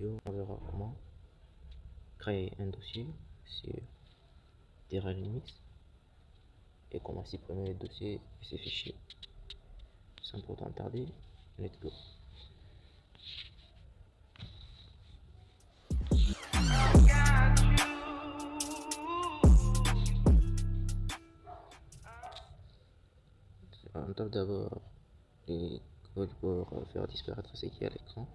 vidéo, on verra comment créer un dossier sur Terra Linux et comment supprimer les dossiers et ses fichiers. Sans pourtant tarder, let's go. On tape d'abord les codes pour faire disparaître ce qui est à l'écran.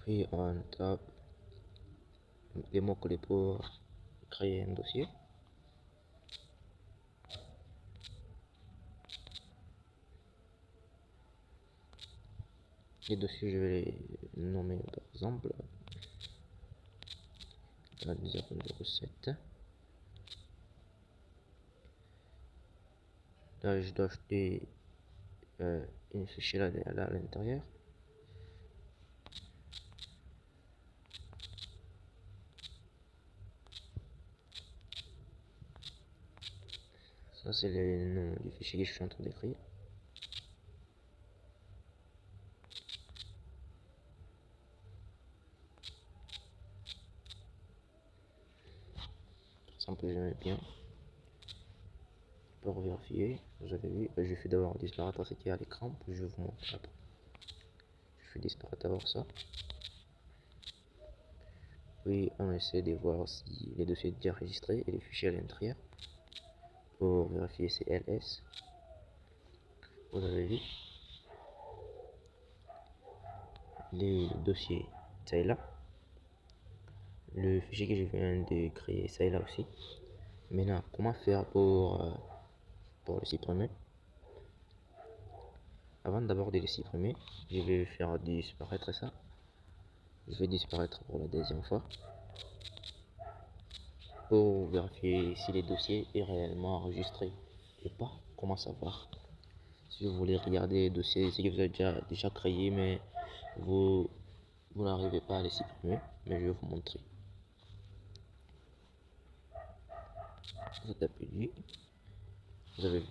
Puis on tape les mots-clés pour créer un dossier. Les dossiers, je vais les nommer par exemple 007. Là, je dois acheter une fichier là à l'intérieur. Ça, c'est le nom du fichier que je suis en train d'écrire. Ça me plaît bien. Pour vérifier, vous avez vu, je fais d'abord disparaître ce qui est à l'écran, puis je vous montre après. Je fais disparaître d'abord ça. Puis on essaie de voir si les dossiers sont déjà enregistrés et les fichiers à l'intérieur. Pour vérifier c'est ls. Vous avez vu les dossiers, ça est là. Le fichier que je viens de créer, ça est là aussi. Maintenant, comment faire pour le supprimer? Avant d'abord de le supprimer, je vais faire disparaître ça. Je vais disparaître pour la deuxième fois pour vérifier si les dossiers est réellement enregistré ou pas. Comment savoir? Si vous voulez regarder les dossiers, c'est que vous avez déjà créé, mais vous n'arrivez pas à les supprimer, mais je vais vous montrer. Vous tapez lui, vous avez vu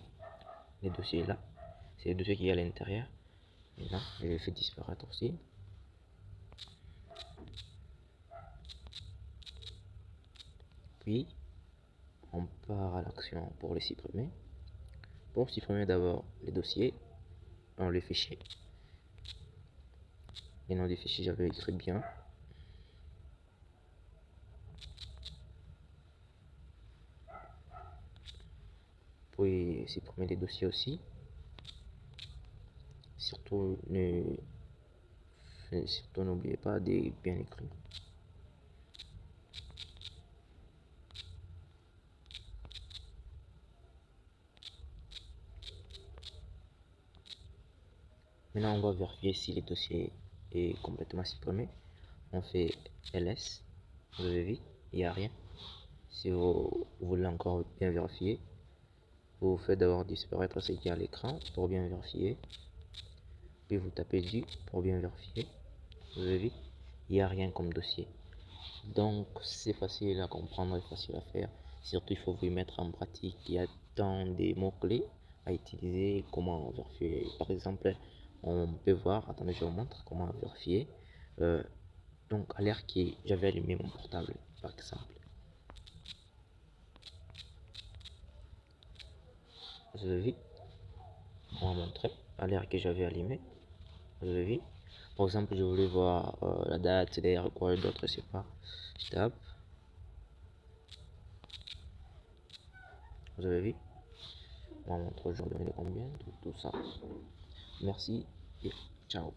les dossiers là, c'est les dossiers qui est à l'intérieur. Maintenant, je les fais disparaître aussi. Puis, on part à l'action pour les supprimer. Pour supprimer d'abord les dossiers, on les fichiers. Les noms des fichiers, j'avais écrit bien. Puis supprimer les dossiers aussi. Surtout n'oubliez pas de bien écrire. Maintenant, on va vérifier si les dossiers est complètement supprimé. On fait ls. Vous avez vu, il n'y a rien. Si vous voulez encore bien vérifier, vous faites d'abord disparaître ce qui est à l'écran pour bien vérifier. Puis vous tapez du pour bien vérifier. Vous avez vu, il n'y a rien comme dossier. Donc c'est facile à comprendre et facile à faire. Surtout il faut vous mettre en pratique. Il y a tant de mots-clés à utiliser. Comment vérifier? Par exemple, on peut voir, attendez, je vous montre comment vérifier. Donc à l'heure que j'avais allumé mon portable, par exemple. Vous avez vu, on va montrer à l'heure que j'avais allumé. Vous avez vu, par exemple, je voulais voir la date, l'heure, quoi d'autre, je sais pas. Je tape. Vous avez vu, on va montrer aujourd'hui combien, tout ça. Merci et ciao.